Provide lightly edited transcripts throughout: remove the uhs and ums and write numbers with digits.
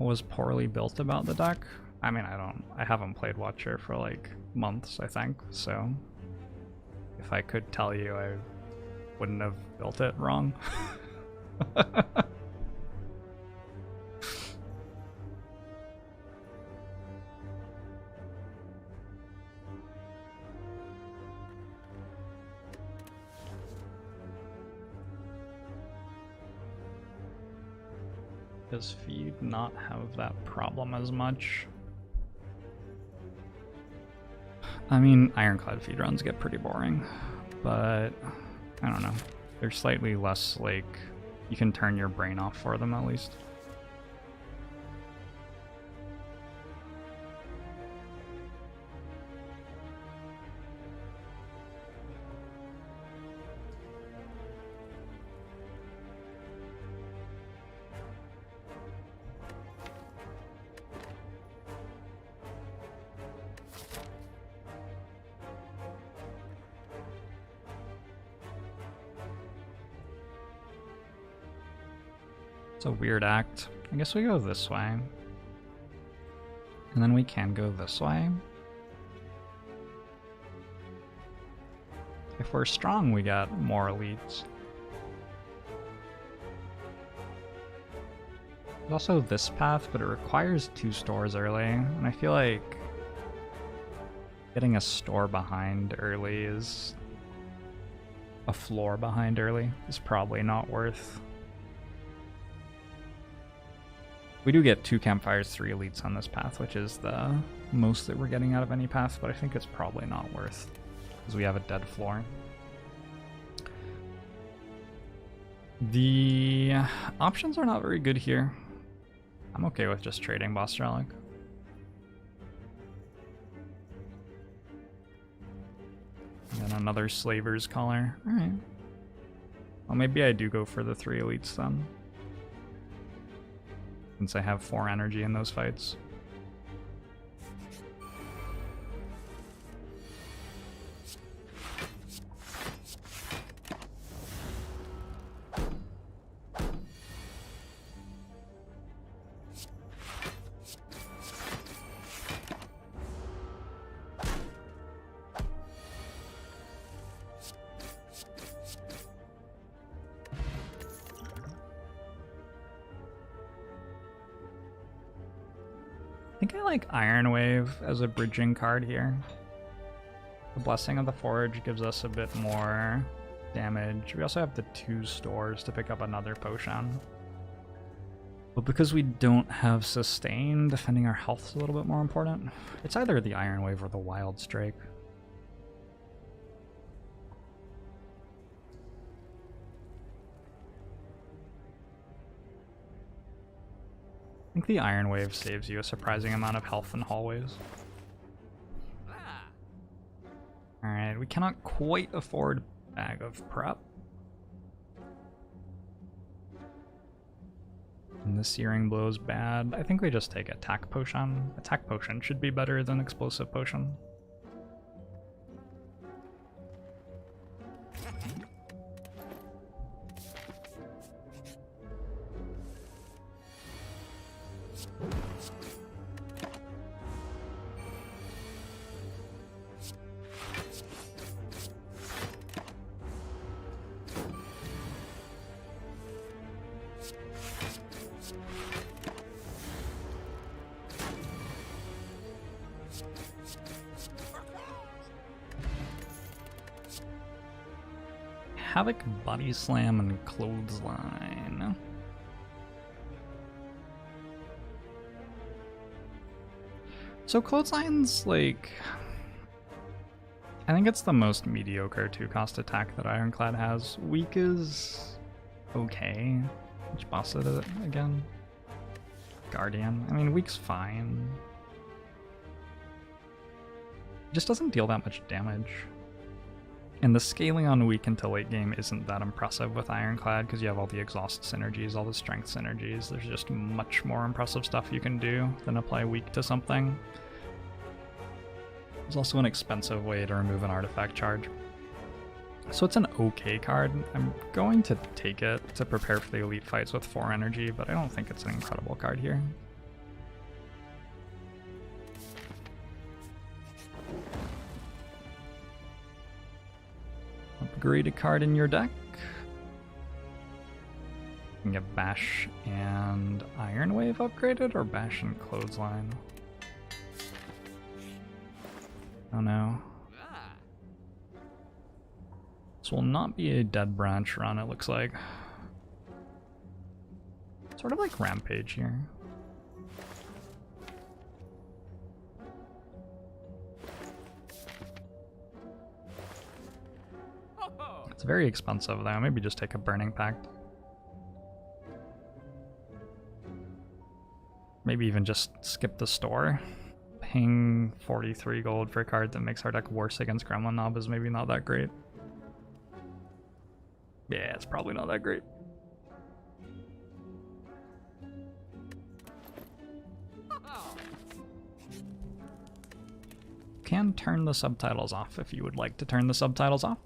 was poorly built about the deck. I mean, I haven't played Watcher for like months, I think, so if I could tell you, I wouldn't have built it wrong. Does Feed not have that problem as much? I mean, Ironclad feed runs get pretty boring, but I don't know. They're slightly less like, you can turn your brain off for them at least. It's a weird act. I guess we go this way. And then we can go this way. If we're strong, we got more elites. There's also this path, but it requires 2 stores early. And I feel like getting a store behind early is... a floor behind early is probably not worth. We do get 2 campfires, 3 elites on this path, which is the most that we're getting out of any path, but I think it's probably not worth, because we have a dead floor. The options are not very good here. I'm okay with just trading Boss Relic. And then another Slaver's Collar. Alright. Well, maybe I do go for the 3 elites then, since I have 4 energy in those fights. I think I like Iron Wave as a bridging card here. The Blessing of the Forge gives us a bit more damage. We also have the 2 stores to pick up another potion. But because we don't have Sustain, defending our health is a little bit more important. It's either the Iron Wave or the Wild Strike. I think the Iron Wave saves you a surprising amount of health in hallways. Alright, we cannot quite afford Bag of Prep. And the Searing Blow is bad. I think we just take Attack Potion. Attack Potion should be better than Explosive Potion. Havoc, Body Slam, and Clothesline. So Clothesline's like... I think it's the most mediocre 2-cost attack that Ironclad has. Weak is okay. Which boss is it again? Guardian. I mean, Weak's fine. It just doesn't deal that much damage. And the scaling on Weak into late game isn't that impressive with Ironclad because you have all the exhaust synergies, all the strength synergies. There's just much more impressive stuff you can do than apply Weak to something. There's also an expensive way to remove an artifact charge. So it's an okay card. I'm going to take it to prepare for the elite fights with 4 energy, but I don't think it's an incredible card here. upgrade a card in your deck. You can get Bash and Iron Wave upgraded, or Bash and Clothesline. Oh no. This will not be a Dead Branch run, it looks like. Sort of like Rampage here. It's very expensive though, maybe just take a Burning Pact. Maybe even just skip the store. Paying 43 gold for a card that makes our deck worse against Gremlin Knob is maybe not that great. Yeah, it's probably not that great. Can turn the subtitles off if you would like to turn the subtitles off.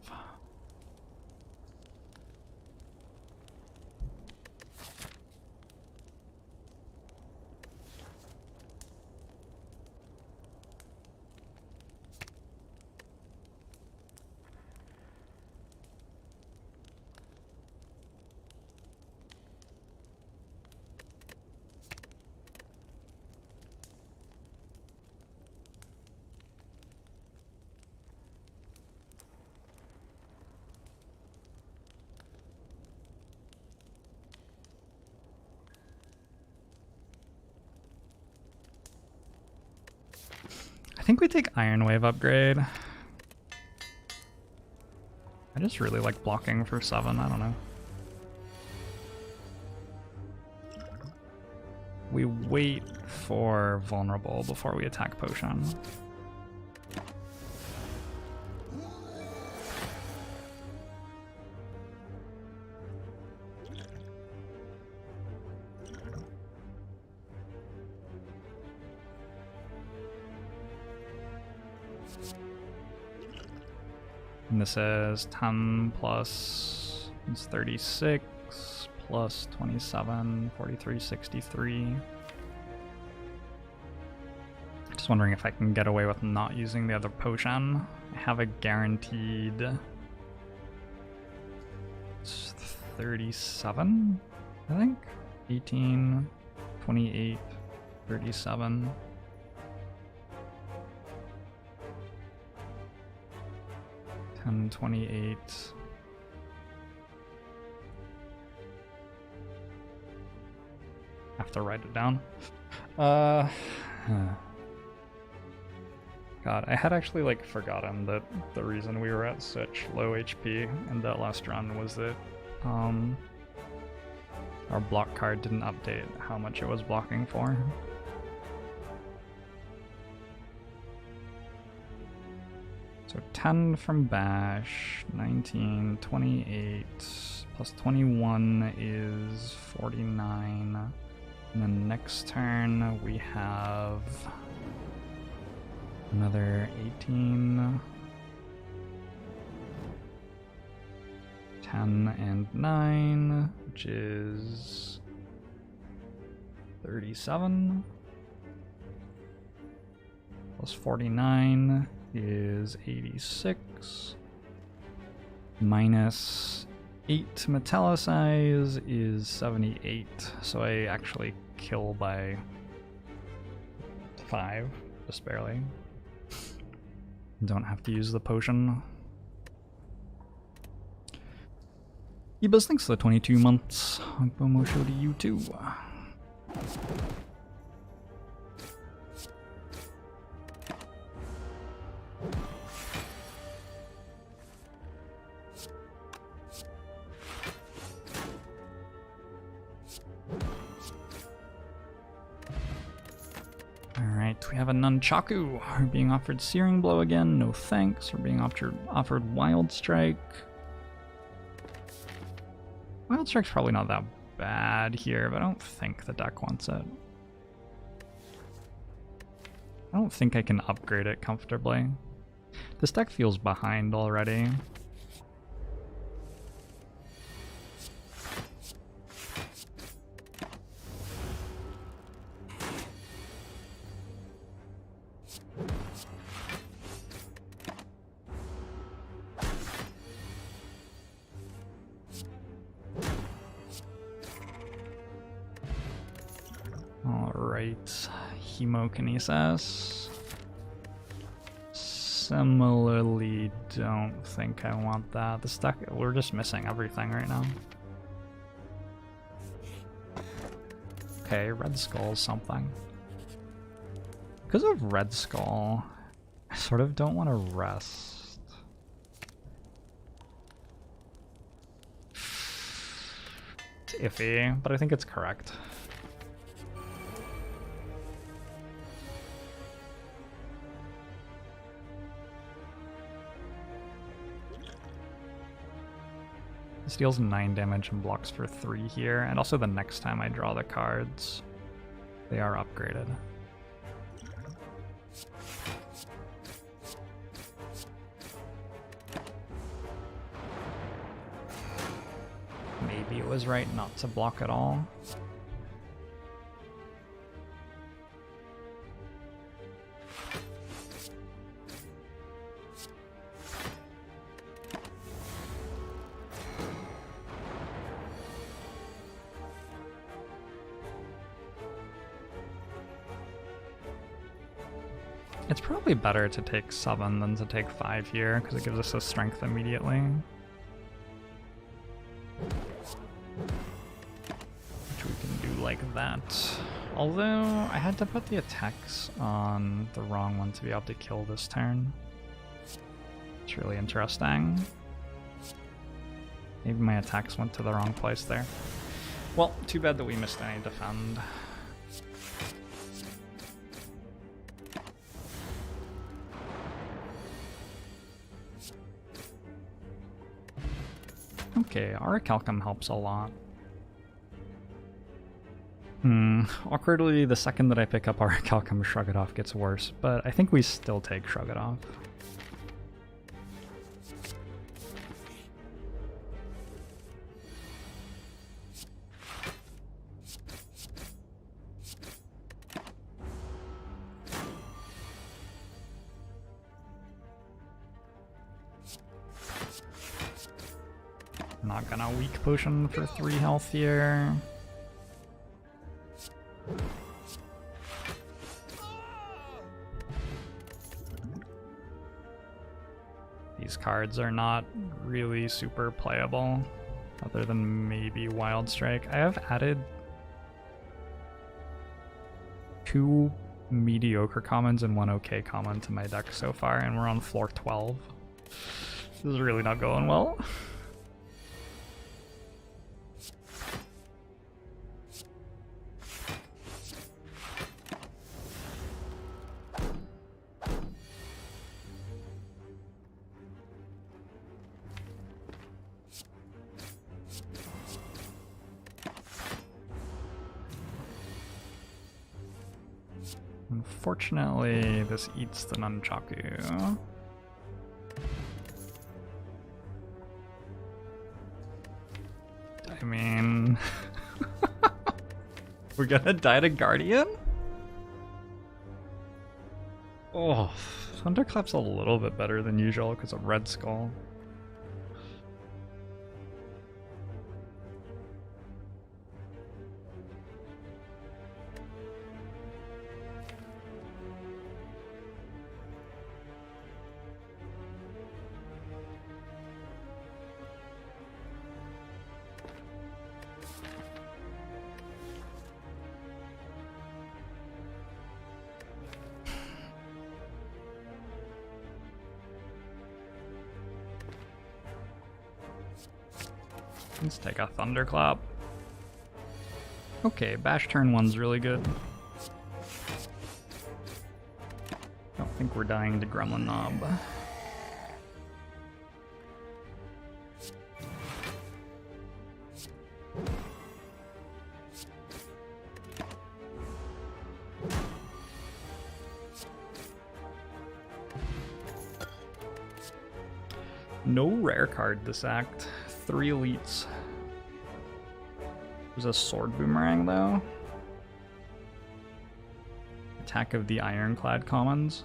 I think we take Iron Wave upgrade. I just really like blocking for 7, I don't know. We wait for Vulnerable before we attack Potion. And this is 10 plus, it's 36, plus 27, 43, 63. Just wondering if I can get away with not using the other potion. I have a guaranteed 37, I think? 18, 28, 37. And 28. Have to write it down. God, I had actually like forgotten that the reason we were at such low HP in that last run was that our block card didn't update how much it was blocking for. So 10 from Bash, 19, 28, plus 21 is 49. And then next turn we have another 18, 10 and 9, which is 37, plus 49 is 86, minus 8 metallicize is 78, so I actually kill by 5, just barely. Don't have to use the potion. Ebus, thanks for the 22 months. Bomo show to you too. Alright, we have a Nunchaku. We're being offered Searing Blow again, no thanks. We're being offered Wild Strike. Wild Strike's probably not that bad here, but I don't think the deck wants it. I don't think I can upgrade it comfortably. This deck feels behind already. Alright, Hemokinesis. Similarly, don't think I want that. The stack, we're just missing everything right now. Okay, Red Skull something. Because of Red Skull, I sort of don't want to rest. It's iffy, but I think it's correct. This deals 9 damage and blocks for 3 here, and also the next time I draw the cards, they are upgraded. Maybe it was right not to block at all. It's probably better to take 7 than to take 5 here, because it gives us a strength immediately. Which we can do like that. Although, I had to put the attacks on the wrong one to be able to kill this turn. It's really interesting. Maybe my attacks went to the wrong place there. Well, too bad that we missed any defend. Okay, Orichalcum helps a lot. Awkwardly, the second that I pick up Orichalcum, Shrug It Off gets worse, but I think we still take Shrug It Off. Not gonna weak potion for 3 health here. These cards are not really super playable, other than maybe Wild Strike. I have added 2 mediocre commons and 1 okay common to my deck so far, and we're on floor 12. This is really not going well. Unfortunately, this eats the Nunchaku. I mean... We're gonna die to Guardian? Oh, Thunderclap's a little bit better than usual because of Red Skull. Let's take a Thunderclap. Okay, Bash turn 1's really good. Don't think we're dying to Gremlin Knob. No rare card this act. 3 elites. There's a Sword Boomerang though. Attack of the Ironclad commons.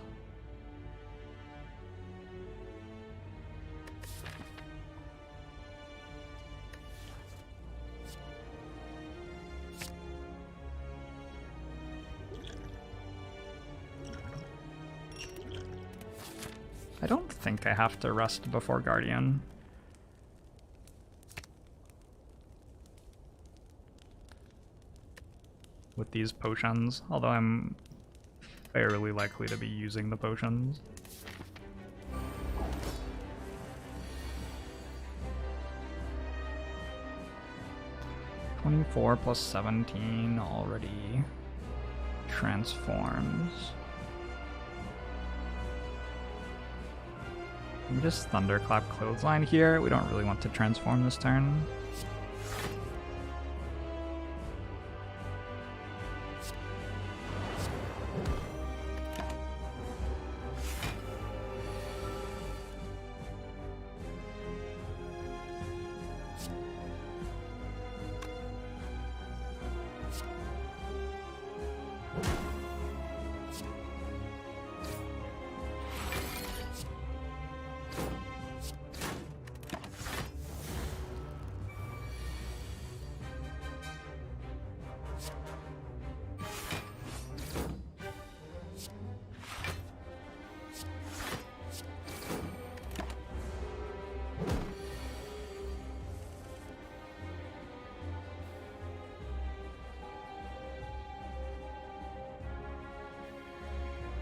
don't think I have to rest before Guardian. With these potions, although I'm fairly likely to be using the potions. (24 plus 17) already transforms. We just Thunderclap Clothesline here. We don't really want to transform this turn.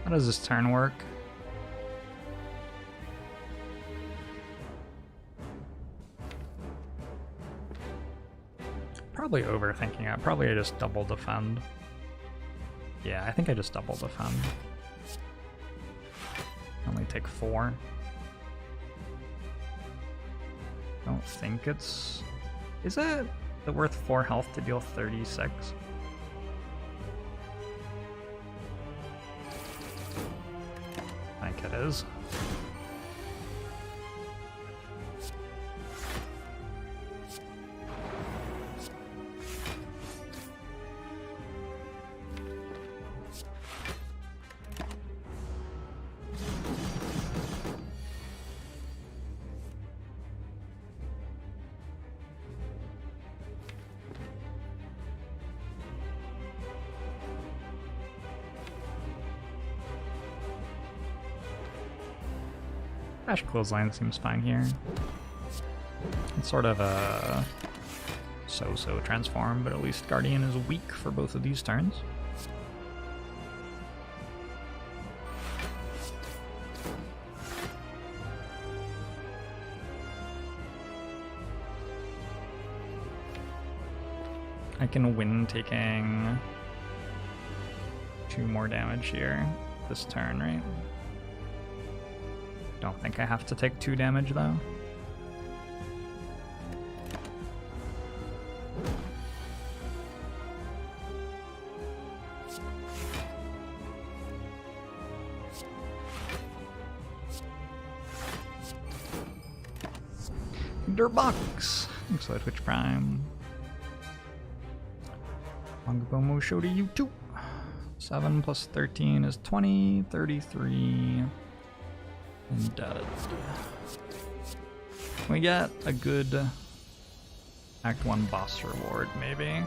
How does this turn work? Probably overthinking it. Probably I just double defend. Yeah, I think I just double defend. Only take 4. Don't think it's... Is it worth 4 health to deal 36? I think it is. Dash Clothesline seems fine here. It's sort of a so-so transform, but at least Guardian is weak for both of these turns. I can win taking 2 more damage here this turn, right? Don't think I have to take 2 damage though. Dirtbox! Looks like Twitch Prime. Longabomo show to you too. 7 plus 13 is 20, 33. And dead. We get a good Act 1 boss reward, maybe.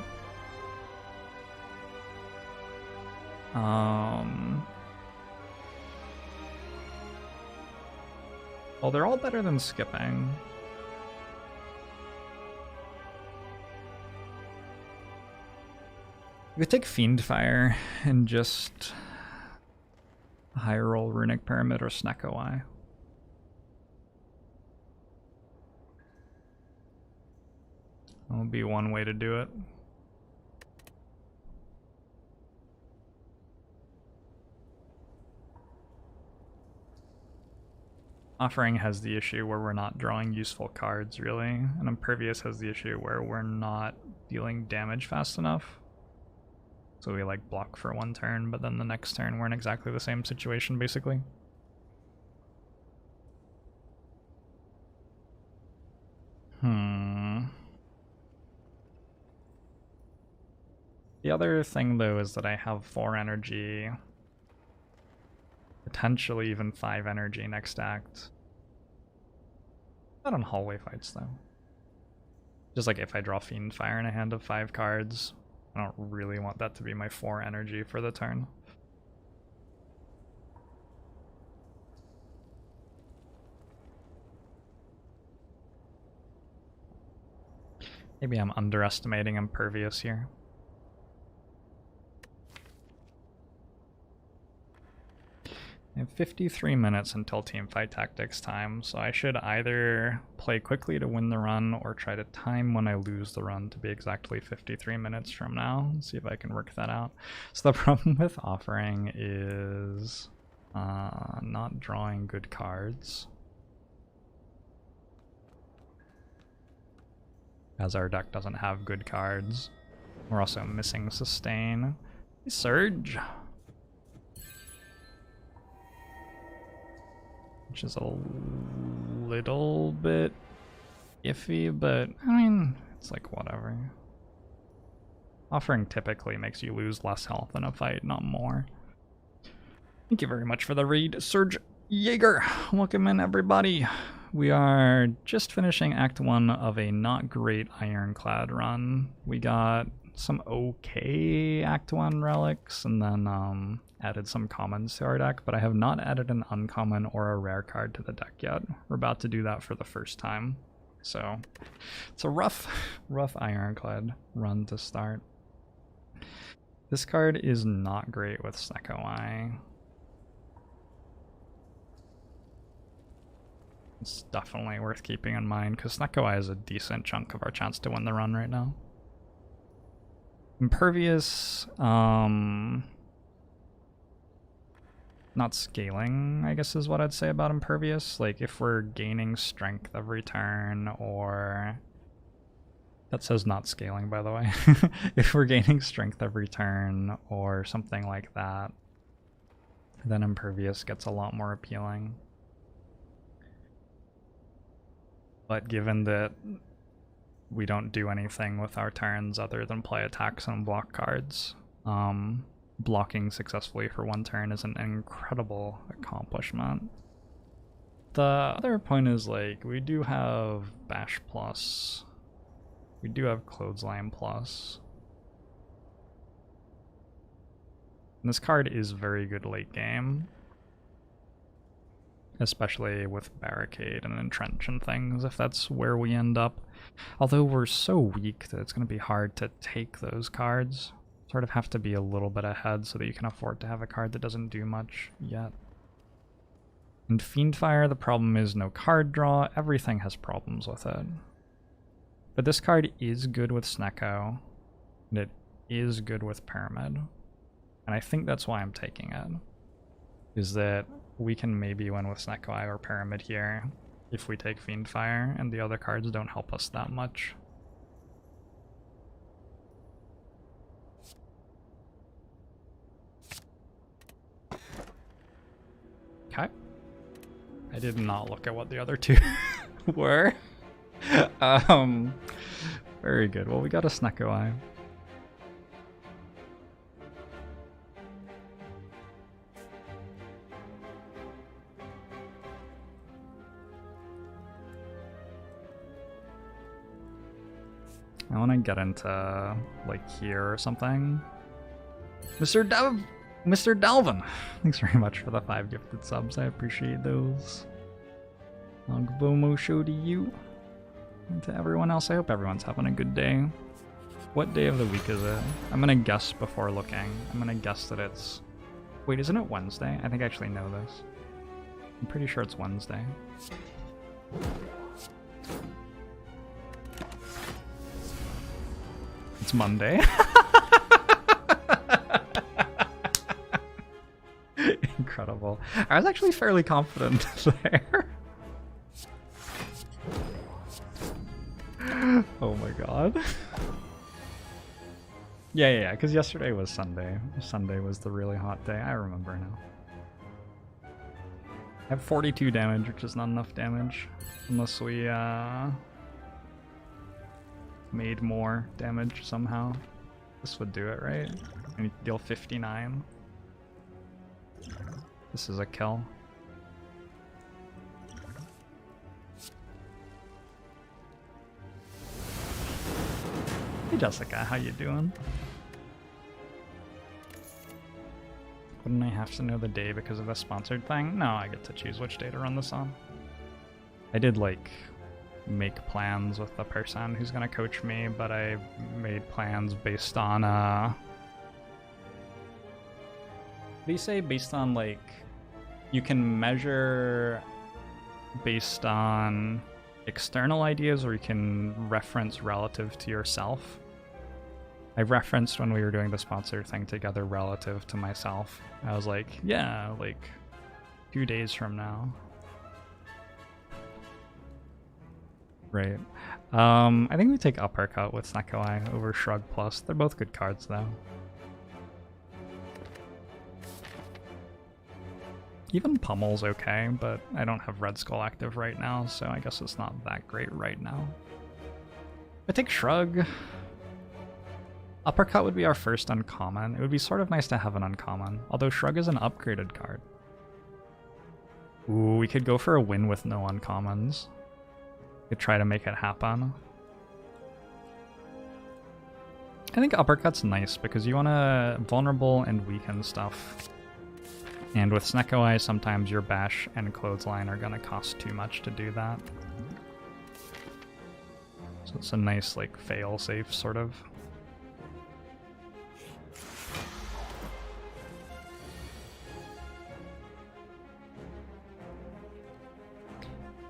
Well, they're all better than skipping. We could take Fiendfire and just high roll Runic Pyramid or Snecko Eye. That would be one way to do it. Offering has the issue where we're not drawing useful cards, really, and Impervious has the issue where we're not dealing damage fast enough. So we like block for 1 turn, but then the next turn we're in exactly the same situation, basically. The other thing, though, is that I have 4 energy, potentially even 5 energy next act. Not on hallway fights, though. Just like if I draw Fiendfire in a hand of 5 cards, I don't really want that to be my 4 energy for the turn. Maybe I'm underestimating Impervious here. I have 53 minutes until teamfight tactics time, so I should either play quickly to win the run or try to time when I lose the run to be exactly 53 minutes from now. See if I can work that out. So the problem with offering is not drawing good cards, as our deck doesn't have good cards. We're also missing sustain. Surge, which is a little bit iffy, but I mean, it's like whatever. Offering typically makes you lose less health in a fight, not more. Thank you very much for the read, Surge Jaeger. Welcome in, everybody. We are just finishing Act 1 of a not great Ironclad run. We got some okay Act 1 relics and then added some commons to our deck, but I have not added an uncommon or a rare card to the deck yet. We're about to do that for the first time. So it's a rough Ironclad run to start. This card is not great with Snecko Eye. It's definitely worth keeping in mind because Snecko Eye is a decent chunk of our chance to win the run right now. Impervious, not scaling, I guess is what I'd say about Impervious. Like if we're gaining strength every turn, or that says not scaling, by the way. If we're gaining strength every turn or something like that, then Impervious gets a lot more appealing. But given that we don't do anything with our turns other than play attacks and block cards, blocking successfully for one turn is an incredible accomplishment. The other point is, like, we do have Bash Plus. We do have Clothesline Plus. And this card is very good late game, especially with Barricade and Entrench and things, if that's where we end up. Although we're so weak that it's going to be hard to take those cards. Sort of have to be a little bit ahead so that you can afford to have a card that doesn't do much yet. In Fiendfire, the problem is no card draw. Everything has problems with it. But this card is good with Snecko, and it is good with Pyramid. And I think that's why I'm taking it. Is that we can maybe win with Snecko Eye or Pyramid here if we take Fiendfire, and the other cards don't help us that much. Okay. I did not look at what the other two were. Very good. Well, we got a Snecko Eye. I want to get into, like, here or something. Mr. Dalvin! Thanks very much for the 5 gifted subs. I appreciate those. Ogbomo show to you. And to everyone else, I hope everyone's having a good day. What day of the week is it? I'm gonna guess before looking. I'm gonna guess that it's... Wait, isn't it Wednesday? I think I actually know this. I'm pretty sure it's Wednesday. It's Monday. Incredible. I was actually fairly confident there. Oh my god. Yeah, because yesterday was Sunday. Sunday was the really hot day. I remember now. I have 42 damage, which is not enough damage. Unless we, made more damage somehow. This would do it, right? I need to deal 59. This is a kill. Hey Jessica, how you doing? Wouldn't I have to know the day because of a sponsored thing? No, I get to choose which day to run this on. I did like make plans with the person who's gonna coach me, but I made plans based on what do you say? Based on like you can measure based on external ideas, or you can reference relative to yourself. I referenced when we were doing the sponsor thing together relative to myself. I was like, yeah, like 2 days from now. Right. I think we take Uppercut with Snekoi over Shrug Plus. They're both good cards though. Even Pummel's okay, but I don't have Red Skull active right now, so I guess it's not that great right now. I take Shrug. Uppercut would be our first uncommon. It would be sort of nice to have an uncommon, although Shrug is an upgraded card. Ooh, we could go for a win with no uncommons. Could try to make it happen. I think Uppercut's nice because you want to vulnerable and weaken stuff. And with Snekoi, sometimes your Bash and Clothesline are going to cost too much to do that. So it's a nice, like, fail-safe, sort of.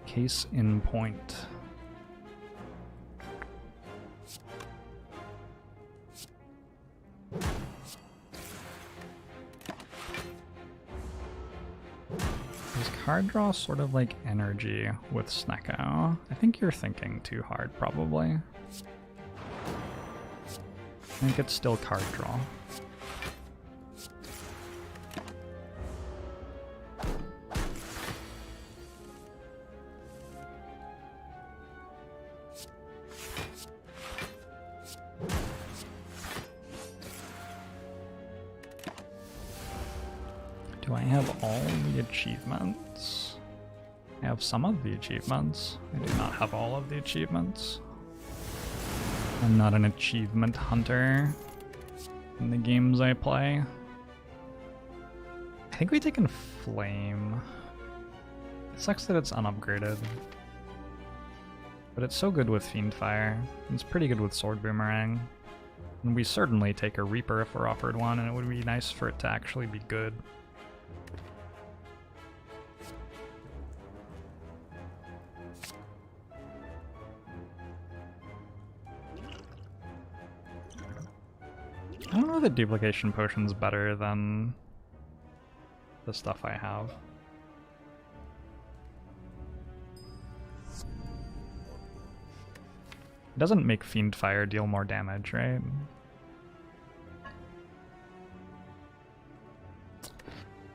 Case in point. Is card draw sort of like energy with Sneko? I think you're thinking too hard, probably. I think it's still card draw. Do I have all the achievements? I have some of the achievements. I do not have all of the achievements. I'm not an achievement hunter in the games I play. I think we take Inflame. It sucks that it's unupgraded. But it's so good with Fiendfire. It's pretty good with Sword Boomerang. And we certainly take a Reaper if we're offered one, and it would be nice for it to actually be good. I don't know if the duplication potion's better than the stuff I have. It doesn't make Fiendfire deal more damage, right?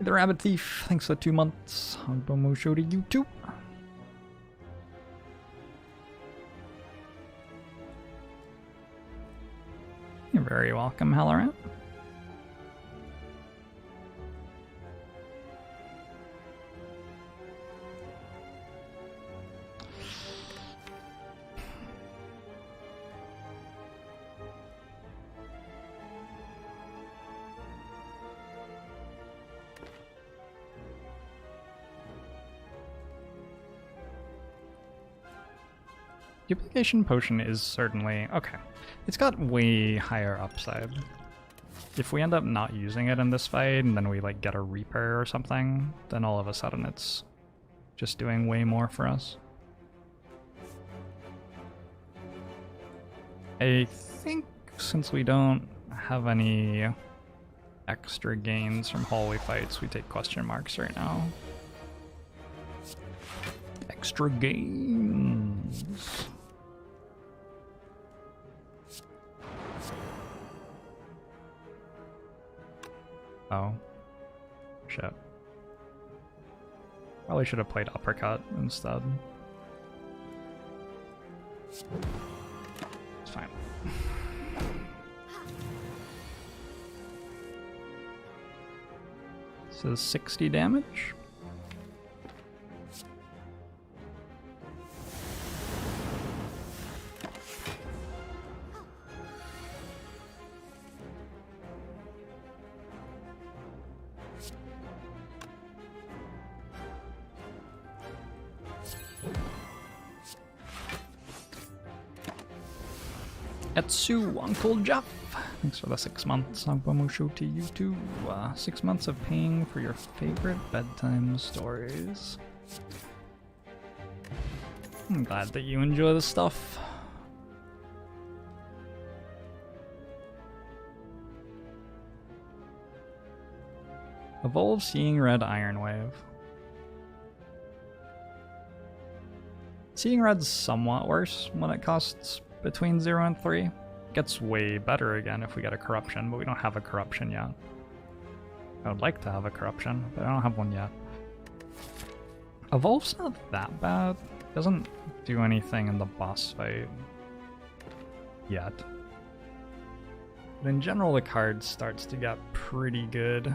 The Rabbit Thief, thanks for 2 months. Hogbomo show to you too. You're very welcome, Halloran. Duplication Potion is certainly... okay. It's got way higher upside. If we end up not using it in this fight, and then we like get a Reaper or something, then all of a sudden it's just doing way more for us. I think since we don't have any extra gains from hallway fights, we take question marks right now. Extra gains. Oh. Shit. Probably should have played Uppercut instead. It's fine. This is 60 damage. Etsu, Uncle Jeff. Thanks for the 6 months. Agbamusho to you too. 6 months of paying for your favorite bedtime stories. I'm glad that you enjoy the stuff. Evolve Seeing Red Iron Wave. Seeing Red's somewhat worse when it costs between 0 and 3. Gets way better again if we get a corruption, but we don't have a corruption yet. I would like to have a corruption, but I don't have one yet. Evolve's not that bad. Doesn't do anything in the boss fight yet. But in general, the card starts to get pretty good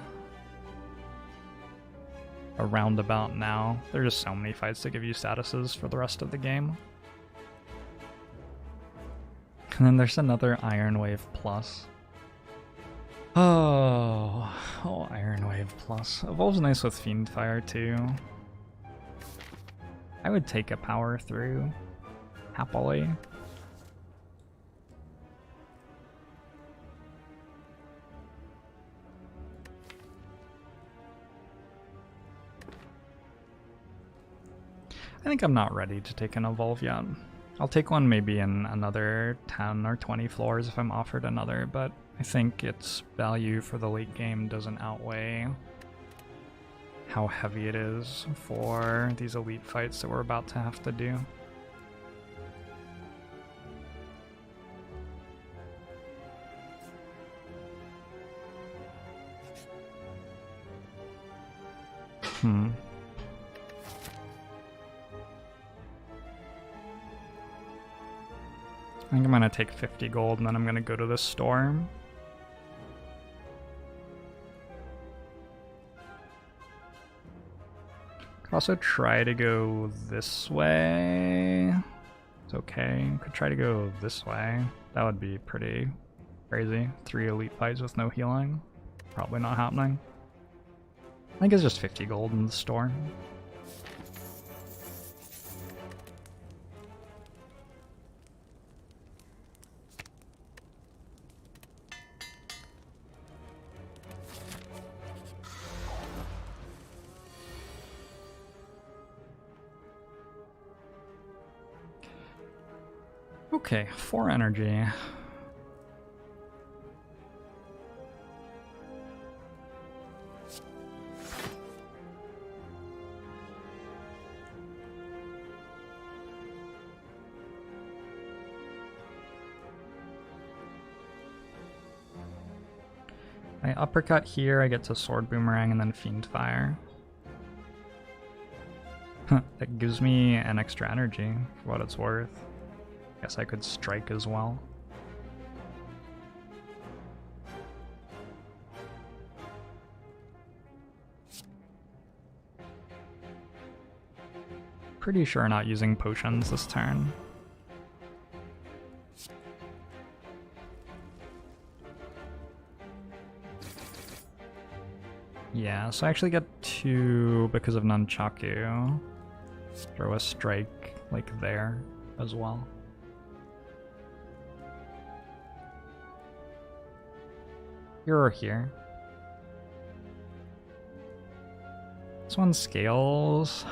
around about now. There's just so many fights that give you statuses for the rest of the game. And then there's another Iron Wave Plus. Oh, Iron Wave Plus. Evolve's nice with Fiendfire too. I would take a power through, happily. I think I'm not ready to take an Evolve yet. I'll take one maybe in another 10 or 20 floors if I'm offered another, but I think its value for the late game doesn't outweigh how heavy it is for these elite fights that we're about to have to do. I think I'm gonna take 50 gold and then I'm gonna go to the store. Could also try to go this way. It's okay. Could try to go this way. That would be pretty crazy. 3 elite fights with no healing. Probably not happening. I think it's just 50 gold in the store. Okay, 4 energy. I uppercut here, I get to Sword Boomerang and then Fiendfire. That gives me an extra energy for what it's worth. Guess I could strike as well. Pretty sure not using potions this turn. Yeah, so I actually get 2 because of Nunchaku. Throw a strike like there as well. Here or here. This one scales.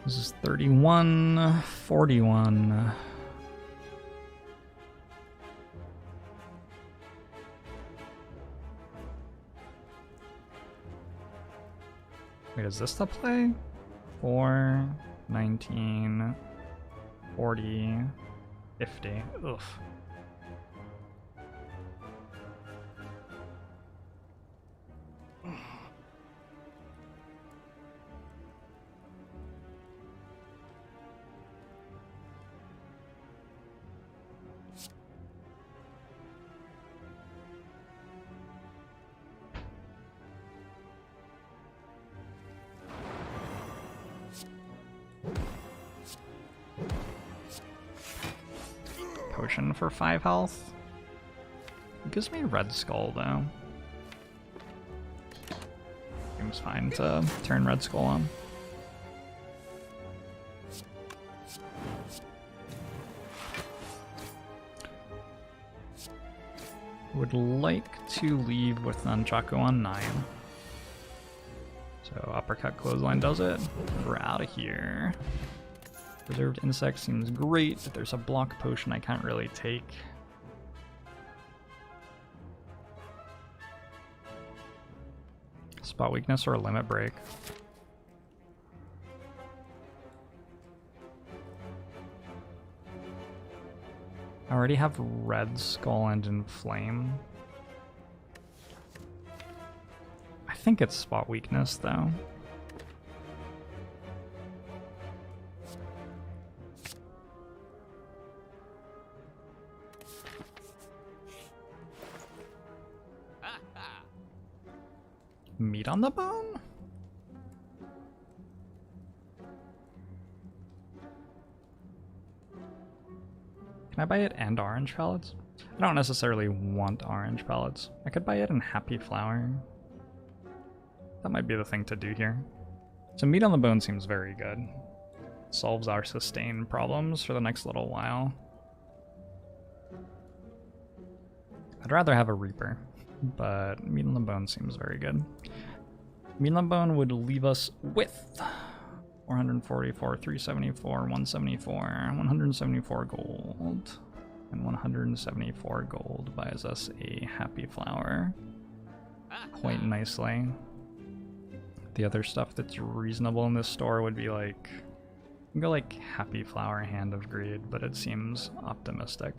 This is 31, 41. Wait, is this the play? 4, 19, 40, 50. Ugh. potion for 5 health. It gives me Red Skull, though. Seems fine to turn Red Skull on. Would like to leave with Nunchaku on 9. So Uppercut Clothesline does it. We're out of here. Preserved Insect seems great. If there's a block potion I can't really take. Spot Weakness or a Limit Break. I already have Red Skull and Inflame. I think it's Spot Weakness, though. Meat on the bone? Can I buy it and orange pellets? I don't necessarily want orange pellets. I could buy it in Happy Flower. That might be the thing to do here. So meat on the bone seems very good. Solves our sustain problems for the next little while. I'd rather have a Reaper, but meat on the bone seems very good. Meat on the bone would leave us with 444, 374, 174, 174 gold. And 174 gold buys us a Happy Flower quite nicely. The other stuff that's reasonable in this store would be like, you can go like Happy Flower, Hand of Greed, but it seems optimistic.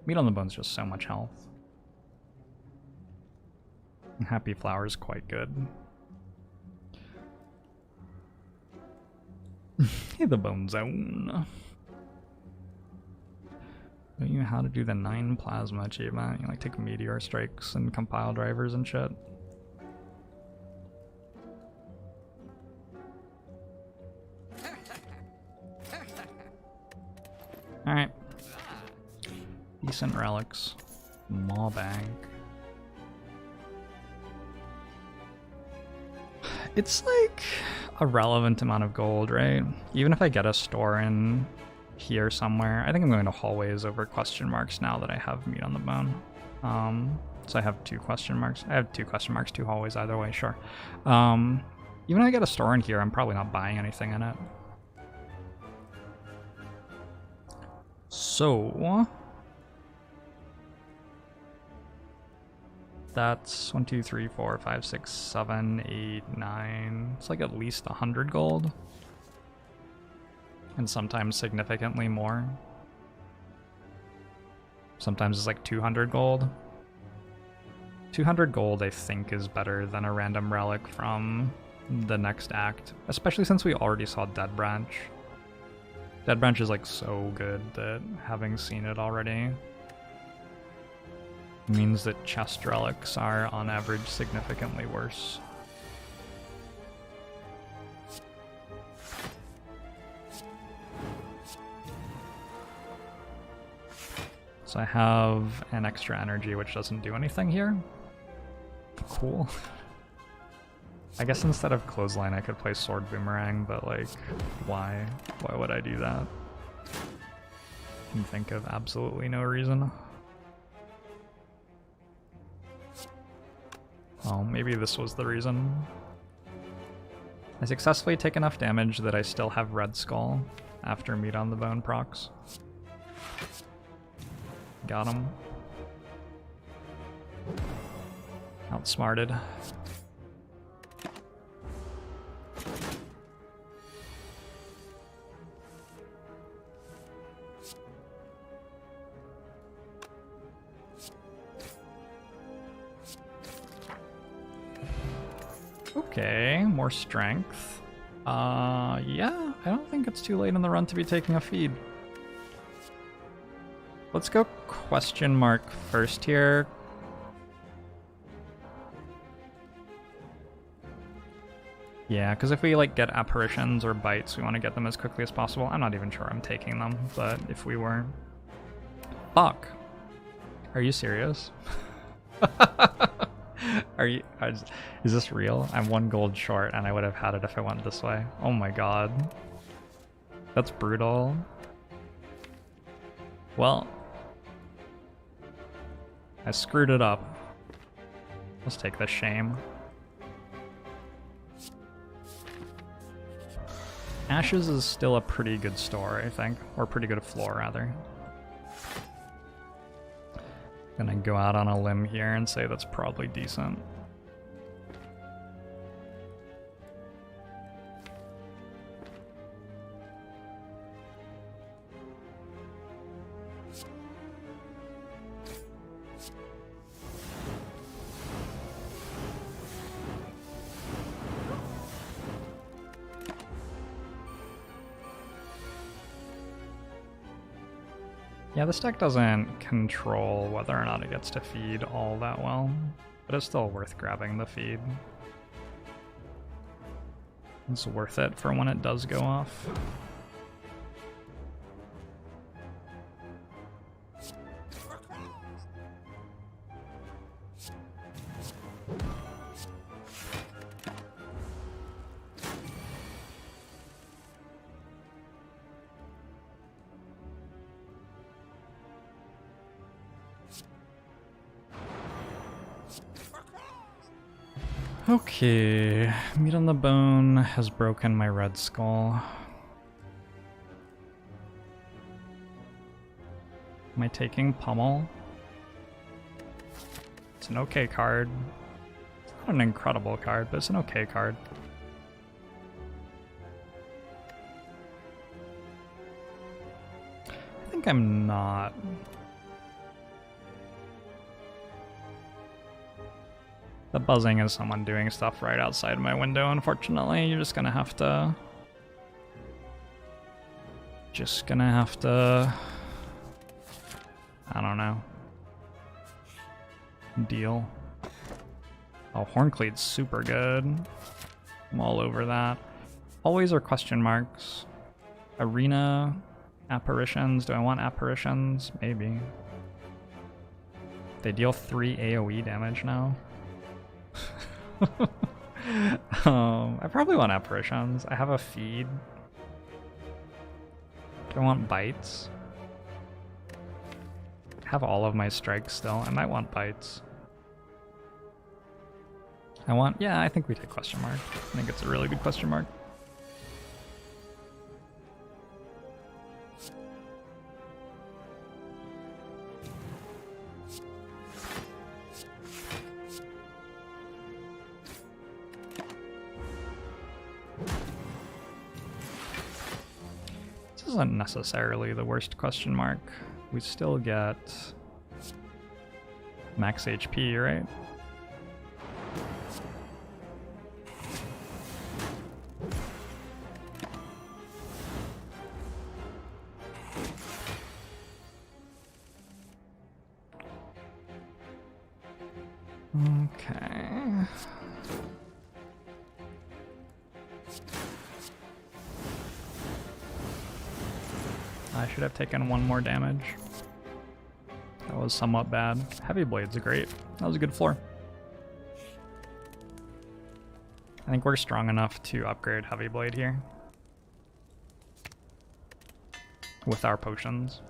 Meat on the bone's just so much health. And Happy Flower is quite good. Hey, the Bone Zone. Don't you know how to do the 9 plasma achievement? You like take meteor strikes and compile drivers and shit. Alright. Decent relics. Maw bank. It's like a relevant amount of gold, right? Even if I get a store in here somewhere, I think I'm going to hallways over question marks now that I have meat on the bone. So I have 2 question marks. I have 2 question marks, 2 hallways, either way, sure. Even if I get a store in here, I'm probably not buying anything in it. So that's 1, 2, 3, 4, 5, 6, 7, 8, 9. It's like at least 100 gold. And sometimes significantly more. Sometimes it's like 200 gold. 200 gold I think is better than a random relic from the next act. Especially since we already saw Dead Branch. Dead Branch is like so good that having seen it already means that chest relics are on average significantly worse. So I have an extra energy which doesn't do anything here. Cool. I guess instead of clothesline I could play sword boomerang, but like, why? Why would I do that? Can think of absolutely no reason. Oh, maybe this was the reason. I successfully take enough damage that I still have Red Skull after meat on the bone procs. Got him. Outsmarted. Okay, more strength. Yeah, I don't think it's too late in the run to be taking a feed. Let's go question mark first here. Yeah, because if we like get apparitions or bites, we want to get them as quickly as possible. I'm not even sure I'm taking them, but if we were, fuck? Are you serious? Is this real? I'm 1 gold short and I would have had it if I went this way. Oh my god. That's brutal. Well, I screwed it up. Let's take the shame. Ashes is still a pretty good store, I think. Or pretty good floor, rather. Gonna go out on a limb here and say that's probably decent. Yeah, this deck doesn't control whether or not it gets to feed all that well, but it's still worth grabbing the feed. It's worth it for when it does go off. Okay, Meat on the Bone has broken my red skull. Am I taking Pummel? It's an okay card. It's not an incredible card, but it's an okay card. I think I'm not. The buzzing is someone doing stuff right outside my window, unfortunately. You're just gonna have to... I don't know. Deal. Oh, Horncleave's super good. I'm all over that. Always are question marks. Arena apparitions. Do I want apparitions? Maybe. They deal 3 AoE damage now. I probably want apparitions. I have a feed. Do I want bites? I have all of my strikes still. I might want bites. Yeah, I think we take question mark. I think it's a really good question mark. Isn't necessarily the worst question mark. We still get max HP, right? Okay. I should have taken 1 more damage. That was somewhat bad. Heavy Blade's great. That was a good floor. I think we're strong enough to upgrade Heavy Blade here. With our potions.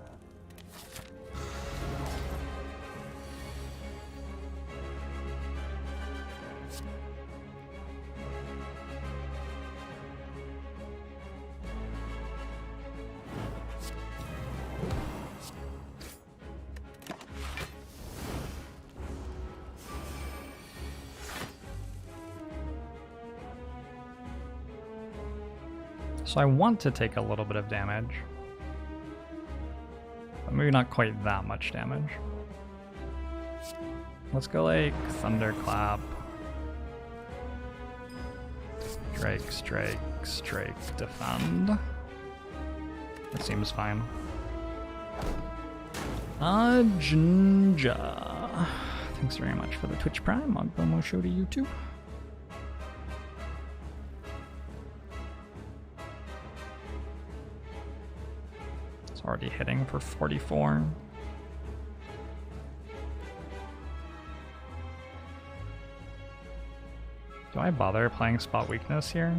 So I want to take a little bit of damage, but maybe not quite that much damage. Let's go like Thunderclap. Strike, strike, strike, defend. That seems fine. Jinja. Thanks very much for the Twitch Prime. Mogbomo show to you too. Already hitting for 44. Do I bother playing spot weakness here?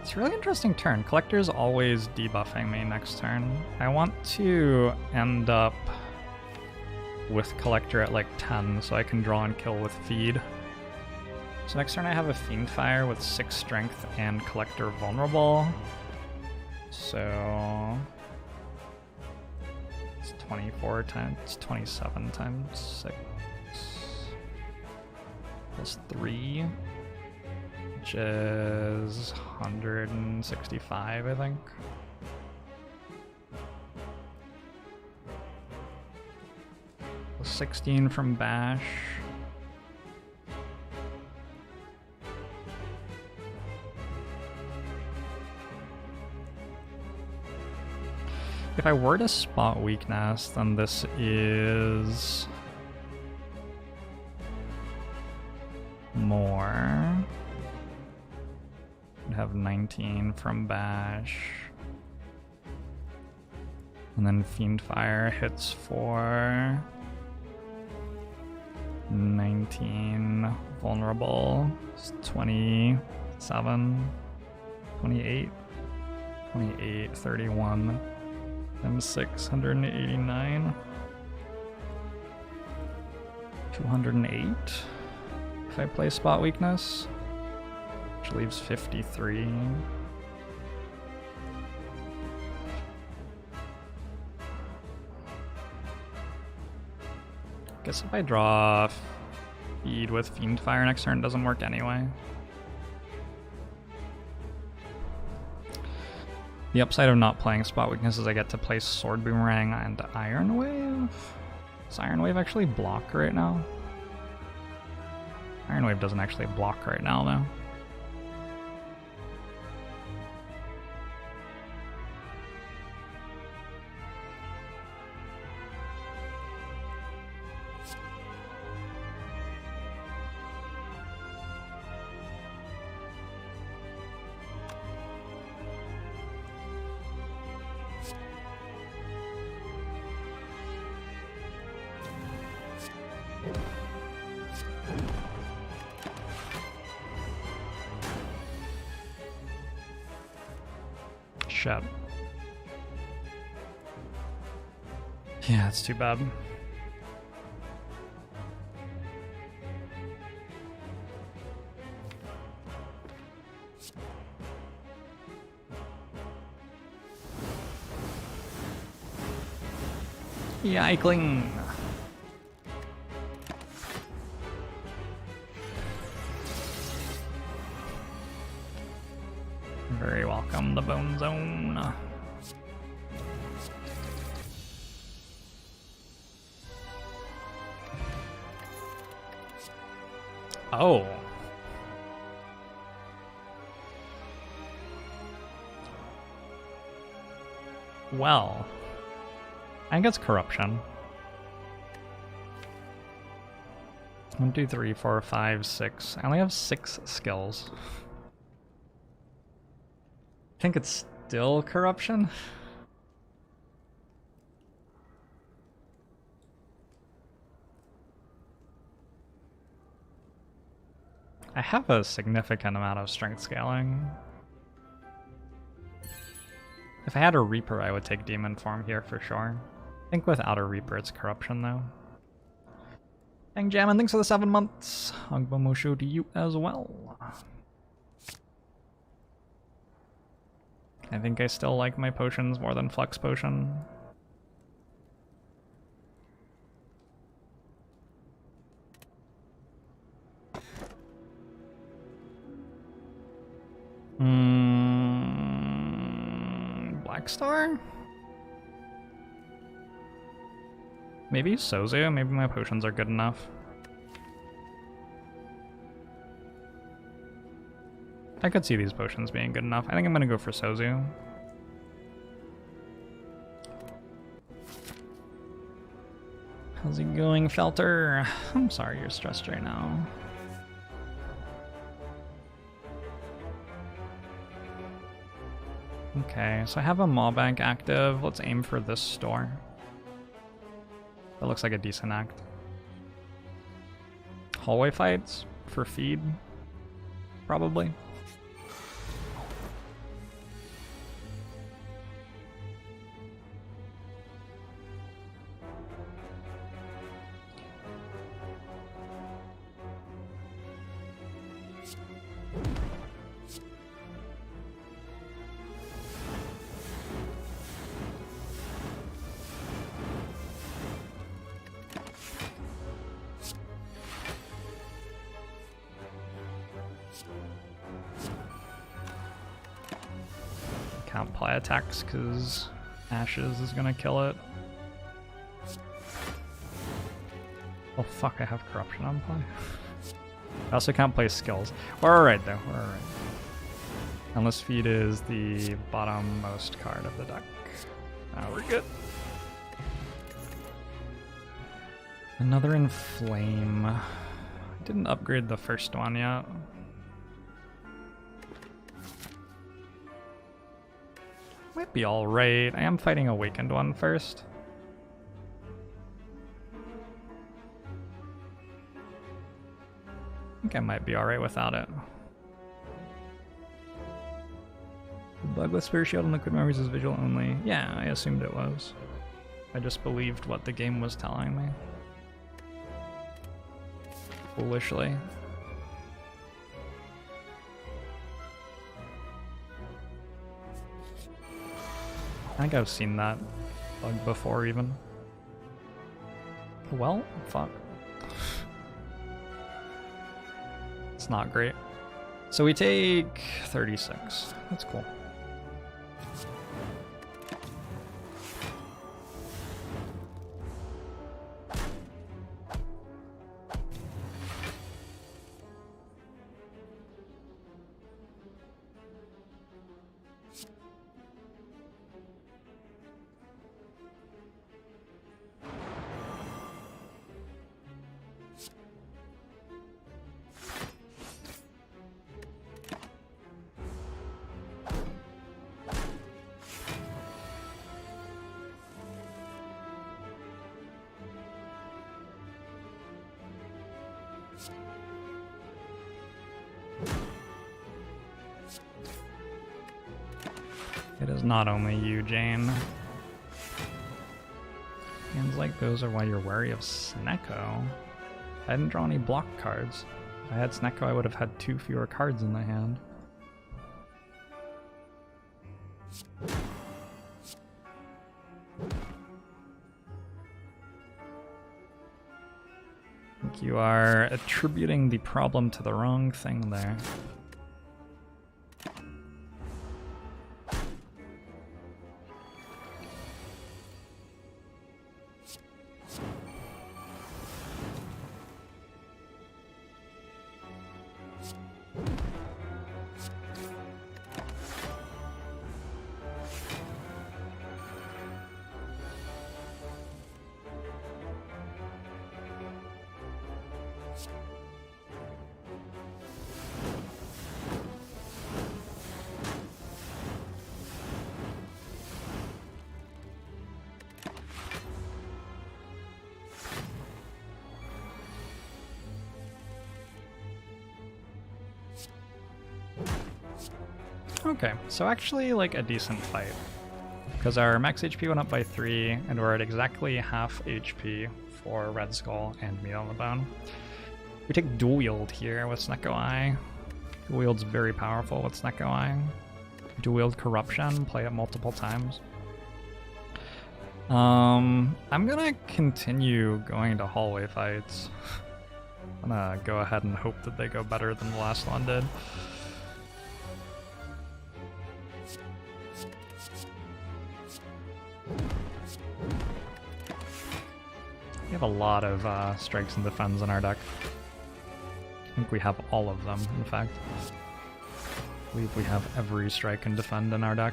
It's a really interesting turn. Collector's always debuffing me next turn. I want to end up with Collector at like 10 so I can draw and kill with Feed. So next turn I have a Fiendfire with 6 strength and Collector vulnerable. So it's 24 times 27 times 6 plus 3. Which is 165, I think. Plus 16 from Bash. If I were to spot weakness, then this is more. I'd have 19 from Bash. And then Fiendfire hits for 19 vulnerable. It's 27, 28, 28, 31. Times 689. 208 if I play spot weakness. Which leaves 53. Guess if I draw Feed with Fiendfire next turn, it doesn't work anyway. The upside of not playing spot weakness is I get to play Sword Boomerang and Iron Wave. Does Iron Wave actually block right now? Iron Wave doesn't actually block right now, though. Shit. Yeah, it's too bad. Yikling. Very welcome, the Bone Zone. Oh. Well, I think it's corruption. 1, 2, 3, 4, 5, 6. I only have 6 skills. I think it's still corruption. I have a significant amount of strength scaling. If I had a Reaper, I would take Demon Form here for sure. I think without a Reaper, it's corruption though. Thank Jammin, thanks for the 7 months. Agba Mosho to you as well. I think I still like my potions more than Flux Potion. Black Star? Maybe Sozu? Maybe my potions are good enough. I could see these potions being good enough. I think I'm gonna go for Sozu. How's it going, Felter? I'm sorry you're stressed right now. Okay, so I have a Maw Bank active. Let's aim for this store. That looks like a decent act. Hallway fights for feed, probably. Can't play attacks because Ashes is gonna kill it. Oh fuck, I have Corruption on play. I also can't play skills. We're alright though, we're alright. Unless feed is the bottommost card of the deck. We're good. Another Inflame. I didn't upgrade the first one yet. Might be alright. I am fighting Awakened one first. I think I might be alright without it. The bug with Spirit Shield and Liquid Memories is visual only. Yeah, I assumed it was. I just believed what the game was telling me. Foolishly. I think I've seen that bug before even. Well, fuck. It's not great. So we take 36. That's cool. It is not only you, Jane. Hands like those are why you're wary of Snecko. I didn't draw any block cards. If I had Snecko, I would have had 2 fewer cards in my hand. I think you are attributing the problem to the wrong thing there. Okay, so actually like a decent fight. Because our max HP went up by 3, and we're at exactly half HP for Red Skull and Meat on the Bone. We take Dual Wield here with Snecko Eye. Dual Wield's very powerful with Snecko Eye. Dual Wield Corruption, play it multiple times. I'm gonna continue going to hallway fights. I'm gonna go ahead and hope that they go better than the last one did. We have a lot of strikes and defends in our deck. I think we have all of them, in fact. I believe we have every strike and defend in our deck.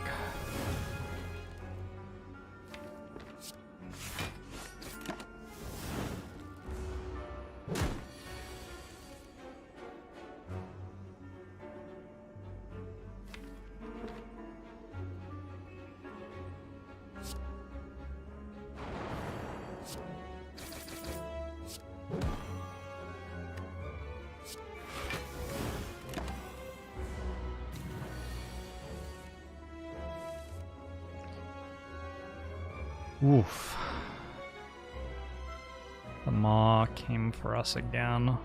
Oof. The Maw came for us again.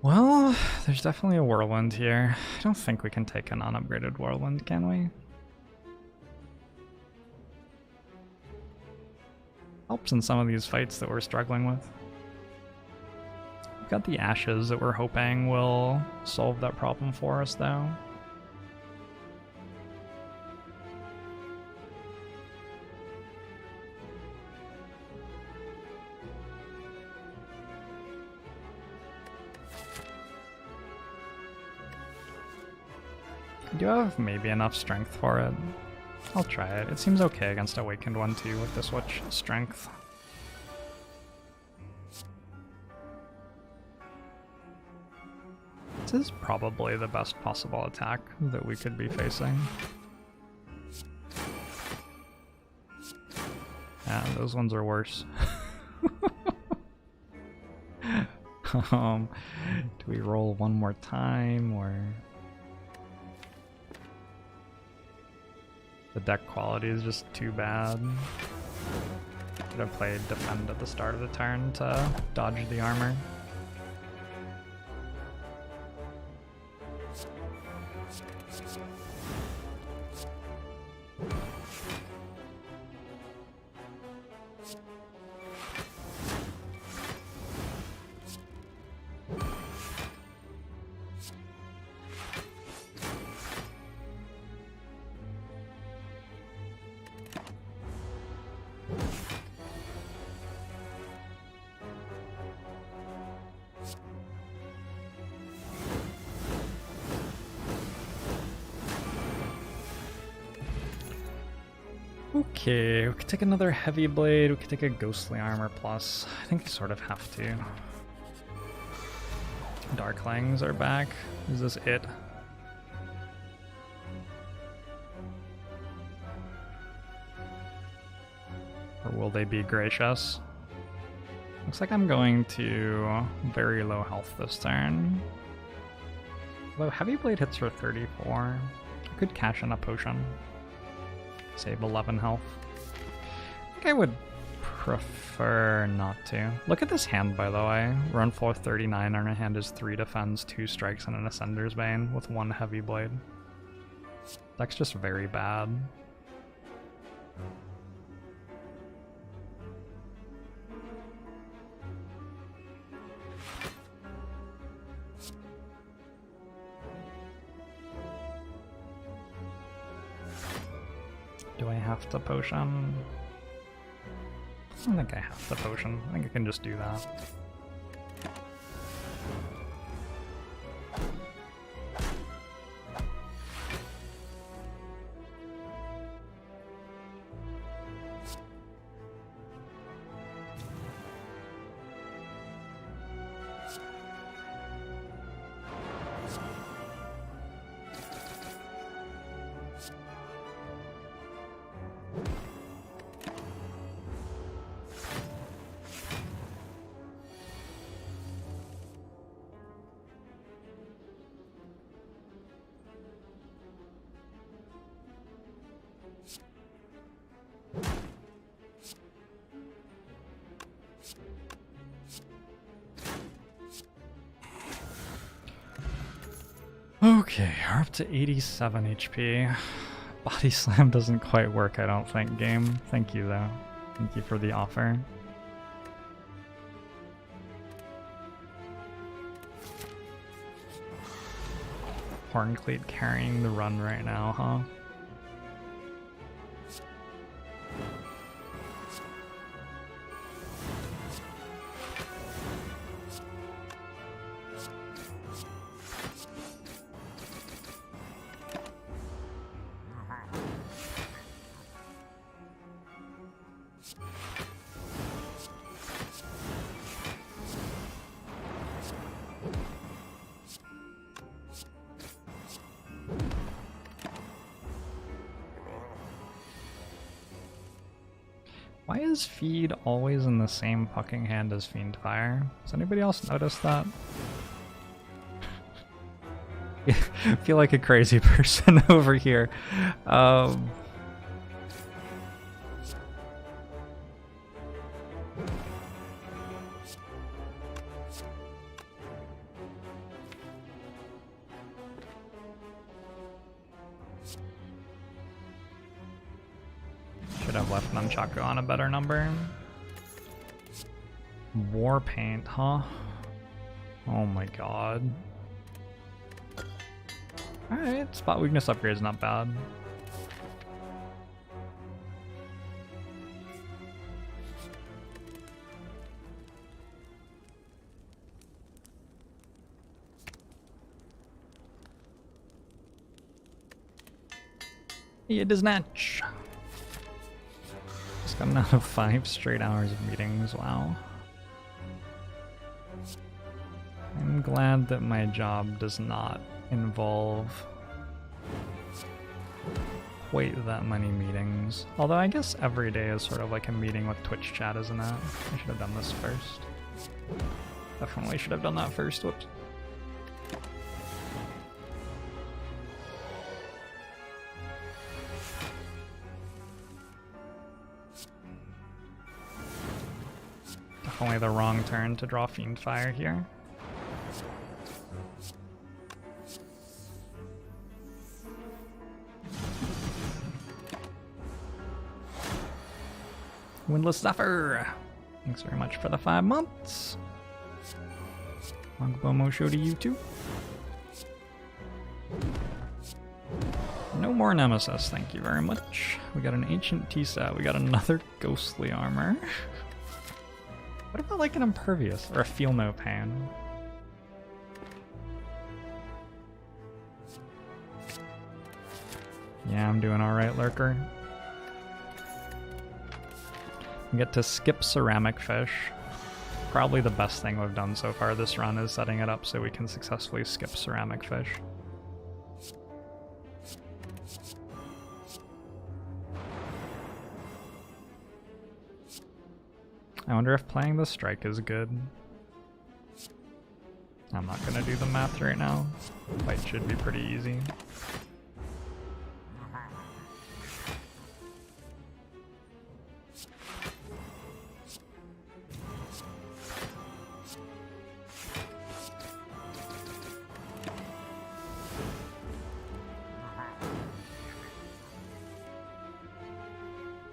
Well, there's definitely a whirlwind here. I don't think we can take an unupgraded whirlwind, can we? Helps in some of these fights that we're struggling with. We've got the ashes that we're hoping will solve that problem for us, though. I do have maybe enough strength for it. I'll try it. It seems okay against Awakened 1 too with this much strength. This is probably the best possible attack that we could be facing. Yeah, those ones are worse. Do we roll one more time, or... The deck quality is just too bad. Could have played Defend at the start of the turn to dodge the armor. Okay, we could take another Heavy Blade, we could take a Ghostly Armor Plus. I think we sort of have to. Darklings are back. Is this it? Or will they be gracious? Looks like I'm going to very low health this turn. Although Heavy Blade hits for 34, I could cash in a potion. Save 11 health. I think I would prefer not to. Look at this hand, by the way. Run for 39, and our hand is 3 defense, 2 strikes, and an Ascender's Bane with 1 Heavy Blade. Deck's just very bad. Do I have to potion? I don't think I have to potion. I think I can just do that. Okay, we're up to 87 HP. Body Slam doesn't quite work, I don't think, game. Thank you, though. Thank you for the offer. Horncleat carrying the run right now, huh? Why is Feed always in the same fucking hand as Fiend Fire? Has anybody else noticed that? I feel like a crazy person over here. Should have left Nunchaku on a better number. War Paint, huh? Oh my god. Alright, spot weakness upgrade is not bad. It is Natch. Just gotten out of 5 straight hours of meetings, wow. I'm glad that my job does not involve quite that many meetings. Although I guess every day is sort of like a meeting with Twitch chat, isn't it? I should have done this first. Definitely should have done that first, whoops. Definitely the wrong turn to draw Fiend Fire here. Windless Zephyr! Thanks very much for the 5 months. Mongbomo show to you too. No more Nemesis, thank you very much. We got an Ancient T-set, we got another Ghostly Armor. What about like an Impervious or a Feel No Pain? Yeah, I'm doing alright, Lurker. We get to skip Ceramic Fish. Probably the best thing we've done so far this run is setting it up so we can successfully skip Ceramic Fish. I wonder if playing the strike is good. I'm not gonna do the math right now. Fight should be pretty easy.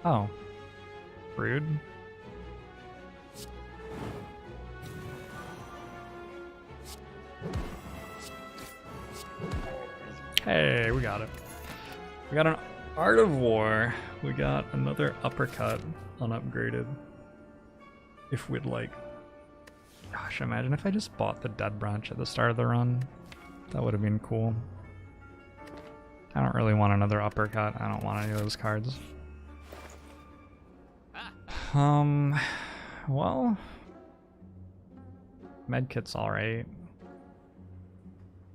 Oh. Rude. Hey, we got it. We got an Art of War. We got another uppercut unupgraded. If we'd like. Gosh, imagine if I just bought the Dead Branch at the start of the run. That would have been cool. I don't really want another uppercut. I don't want any of those cards. Well, Medkit's alright.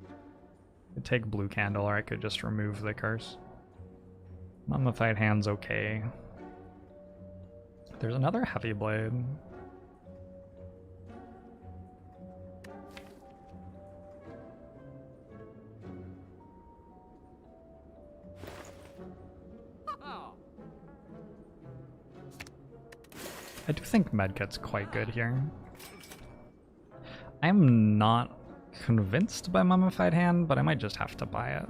I could take Blue Candle, or I could just remove the curse. Mummified Hand's okay. There's another Heavy Blade. I do think Medkit's quite good here. I'm not convinced by Mummified Hand, but I might just have to buy it.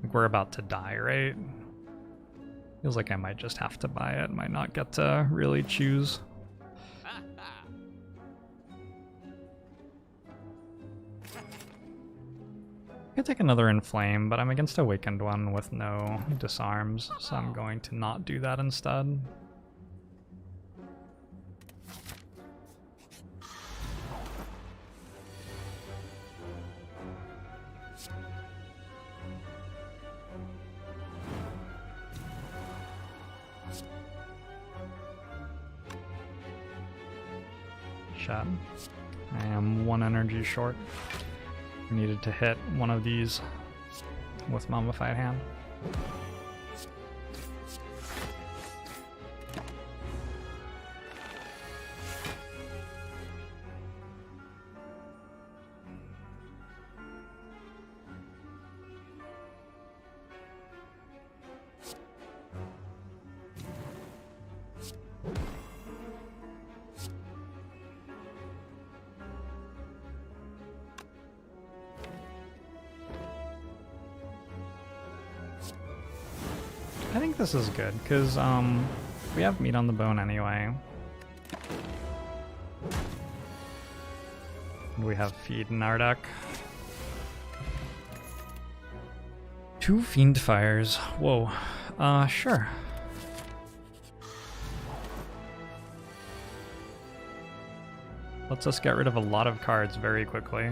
Like we're about to die, right? Feels like I might just have to buy it. Might not get to really choose. I could take another Inflame, but I'm against Awakened one with no disarms, so I'm going to not do that instead. Shot. I am 1 energy short. I needed to hit one of these with Mummified Hand. I think this is good, because we have meat on the bone anyway. We have feed in our deck. 2 Fiend Fires. Whoa. Sure. Lets us get rid of a lot of cards very quickly.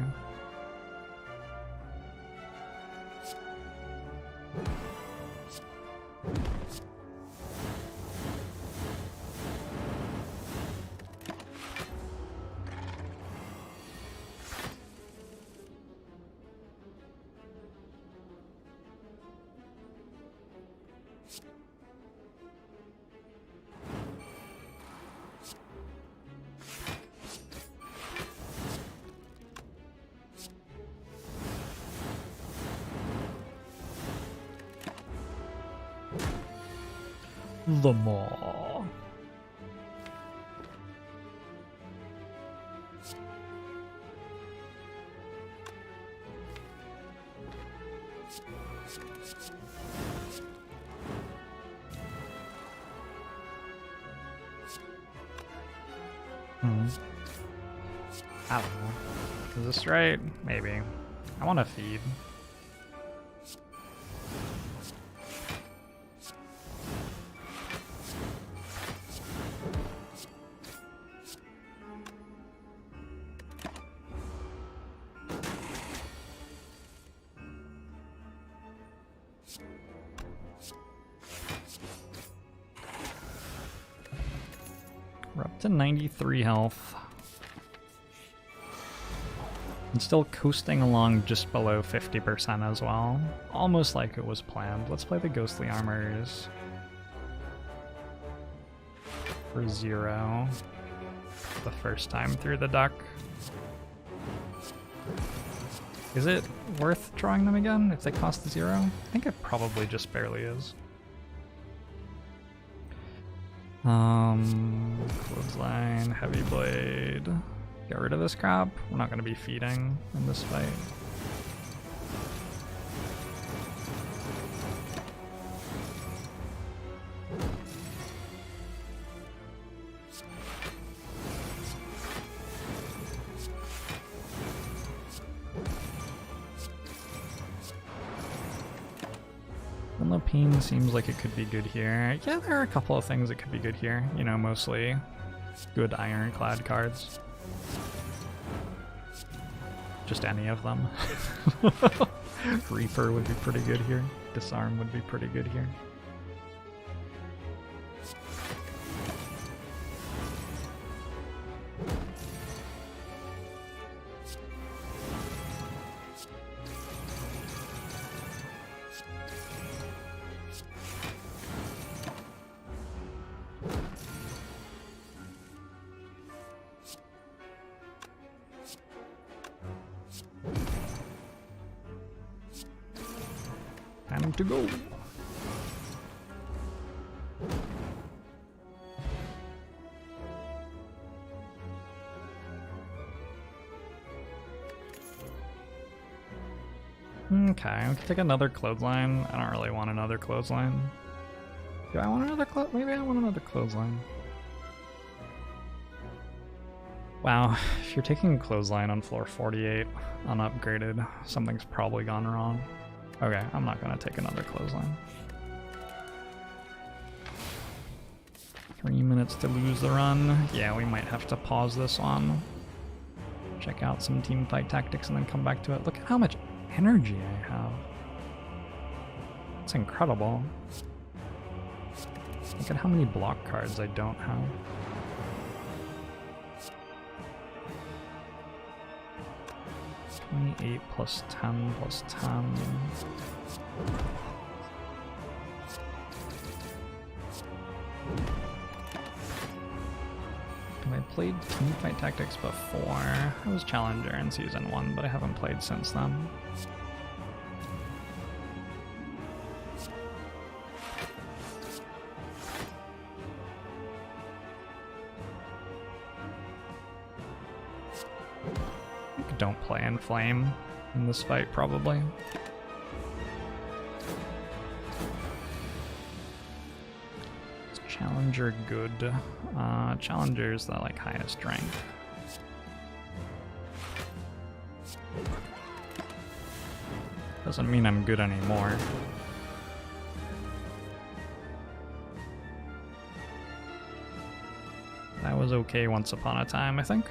The Maw. I don't know. Is this right? Maybe. I want to feed. We're up to 93 health. And still coasting along just below 50% as well. Almost like it was planned. Let's play the Ghostly Armors for 0 the first time through the deck. Is it worth drawing them again if they cost 0? I think it probably just barely is. Clothesline, Heavy Blade. Get rid of this crap. We're not going to be feeding in this fight. Pain seems like it could be good here. Yeah, there are a couple of things that could be good here. You know, mostly good Ironclad cards. Just any of them. Reaper would be pretty good here. Disarm would be pretty good here. Time to go. Okay, we can take another clothesline. I don't really want another clothesline. Do I want another maybe I want another clothesline. Wow, if you're taking clothesline on floor 48 unupgraded, something's probably gone wrong. Okay, I'm not gonna take another clothesline. 3 minutes to lose the run. Yeah, we might have to pause this one. Check out some team fight tactics and then come back to it. Look at how much energy I have. It's incredible. Look at how many block cards I don't have. +8 +10 +10. I played Teamfight Tactics before. I was Challenger in Season 1, but I haven't played since then. Don't play Inflame in this fight, probably. Challenger good. Challenger's the like highest rank. Doesn't mean I'm good anymore. That was okay once upon a time, I think.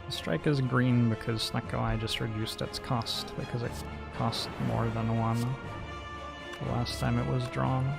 Strike is green because Snecko Eye just reduced its cost because it cost more than 1 the last time it was drawn.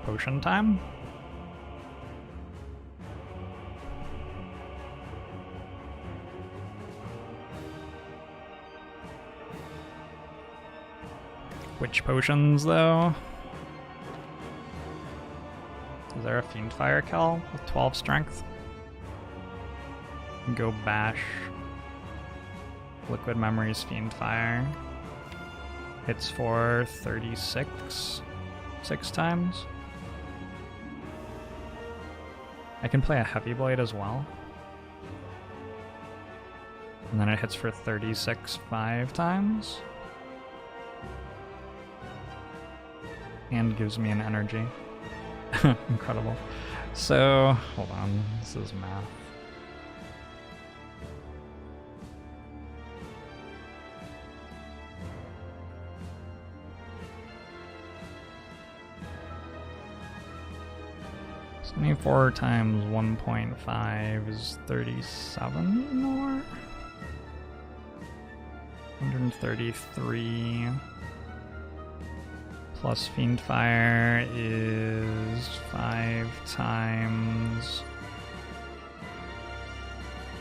Potion time? Which potions, though? Is there a Fiendfire Kel with 12 strength? Go Bash. Liquid Memories Fiendfire. Hits for 36. 6 times. I can play a Heavy Blade as well. And then it hits for 36 5 times. And gives me an energy. Incredible. So, hold on, this is math. Four times 1.5 is 37 more? 133 plus Fiendfire is 5 times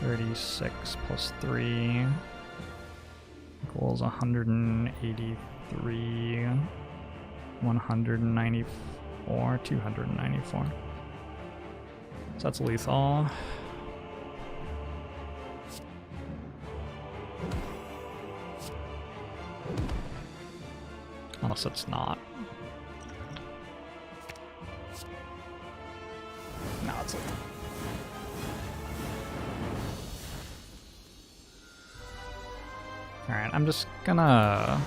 36 plus 3 equals 183, 194, 294. So that's lethal. Unless it's not. No, it's lethal. Alright, I'm just gonna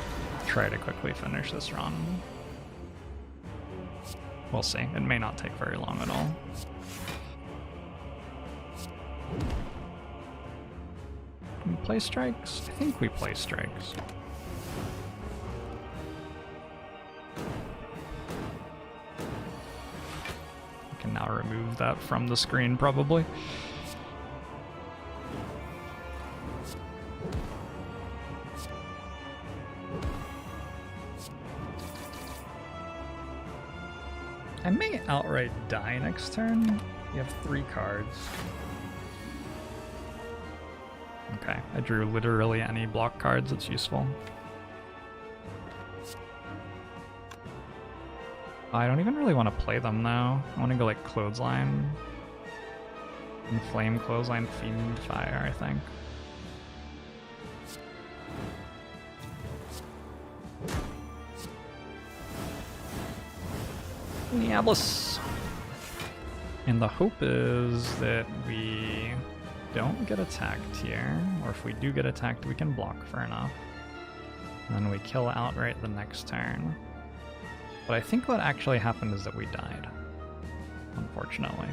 try to quickly finish this run. We'll see. It may not take very long at all. Can we play strikes? I think we play strikes. I can now remove that from the screen, probably. I may outright die next turn. You have 3 cards. Okay, I drew literally any block cards that's useful. I don't even really want to play them now. I want to go like Clothesline. Inflame, Clothesline, Fiendfire, I think. Diablos! And the hope is that we don't get attacked here, or if we do get attacked, we can block for enough. And then we kill outright the next turn. But I think what actually happened is that we died, unfortunately.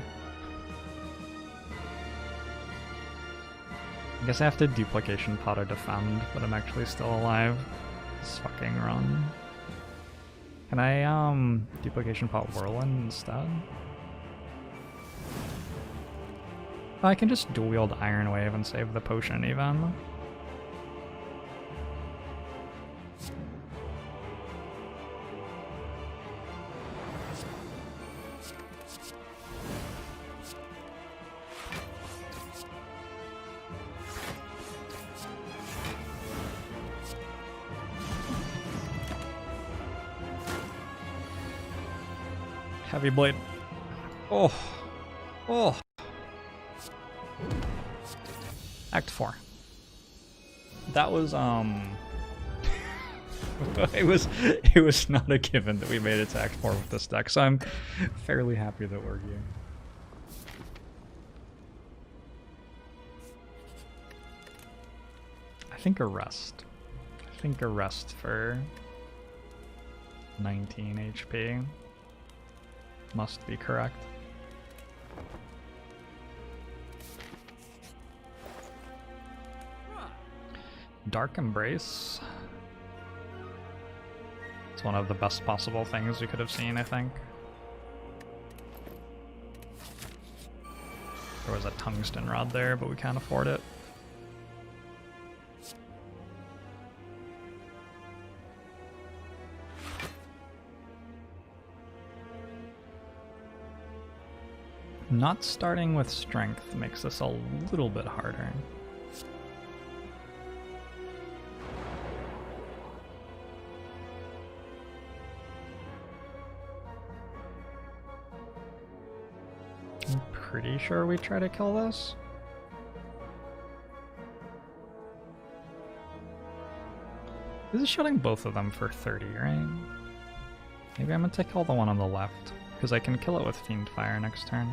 I guess I have to Duplication Pot or defend, but I'm actually still alive. This fucking run. Can I duplication pot Whirlwind instead? Oh, I can just dual wield Iron Wave and save the potion even. Heavy blade. Oh. Oh. Act 4. That was it was not a given that we made it to Act 4 with this deck, so I'm fairly happy that we're here. I think Arrest. I think Arrest for 19 HP must be correct. Dark Embrace. It's one of the best possible things we could have seen, I think. There was a tungsten rod there, but we can't afford it. Not starting with strength makes this a little bit harder. I'm pretty sure we try to kill this. This is shooting both of them for 30, right? Maybe I'm gonna take all the one on the left, because I can kill it with Fiend Fire next turn.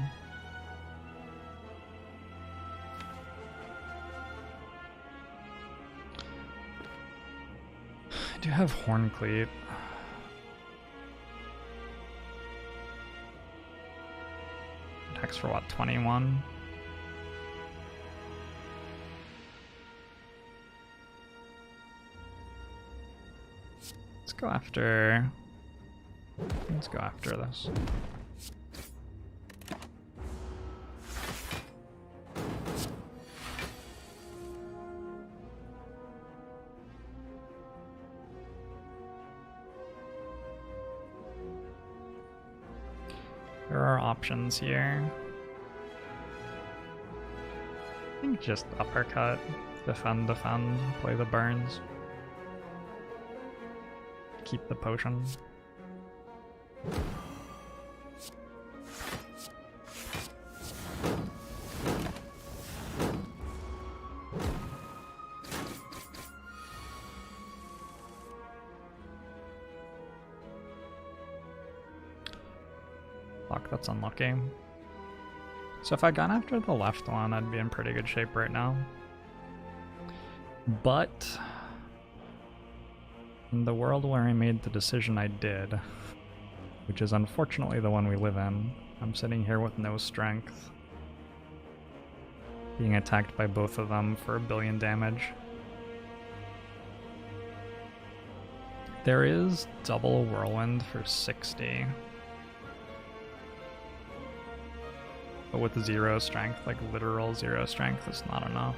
I do have Horn Cleat. Attacks for what, 21? Let's go after this. There are options here. I think just uppercut, defend, play the burns. Keep the potion. Fuck, that's unlucky. So if I'd gone after the left one, I'd be in pretty good shape right now. But in the world where I made the decision I did, which is unfortunately the one we live in, I'm sitting here with no strength, being attacked by both of them for 1 billion damage. There is double Whirlwind for 60. But with 0 strength, like literal 0 strength, it's not enough.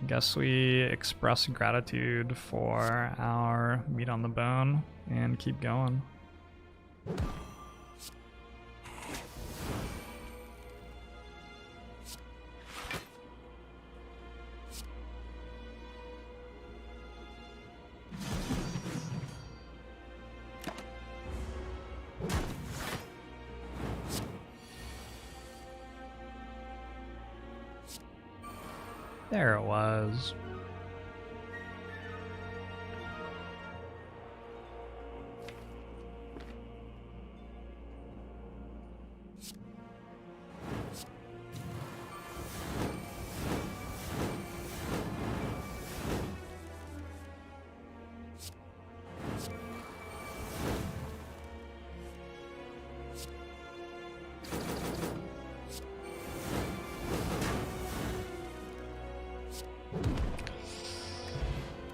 Guess we express gratitude for our meat on the bone and keep going. There it was.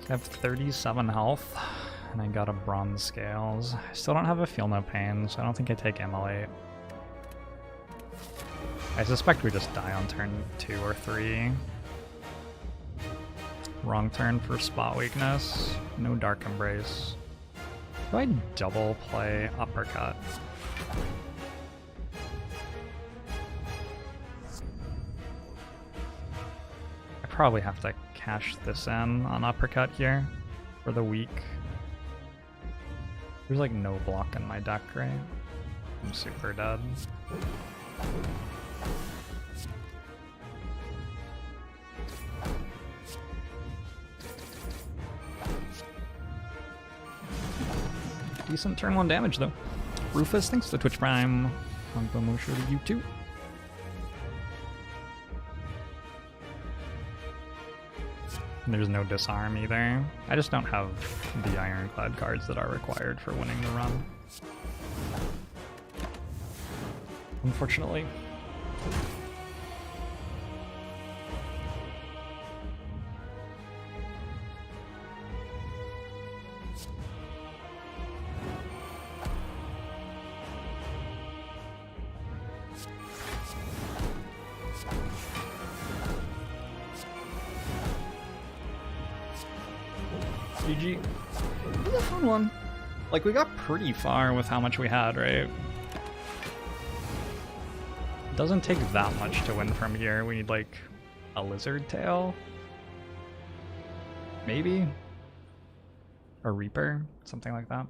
I have 37 health, and I got a bronze scales. I still don't have a feel no pain, so I don't think I take immolate. I suspect we just die on turn 2 or 3. Wrong turn for spot weakness. No dark embrace. Do I double play uppercut? I probably have to cash this in on uppercut here for the weak. There's like no block in my deck, right? I'm super dead. Decent turn 1 damage though. Rufus, thanks for Twitch Prime. Uncle Mosher to you too. There's no disarm either. I just don't have the Ironclad cards that are required for winning the run. Unfortunately. GG. It was a fun one. Like, we got pretty far with how much we had, right? It doesn't take that much to win from here. We need, like, a lizard tail? Maybe? A reaper? Something like that.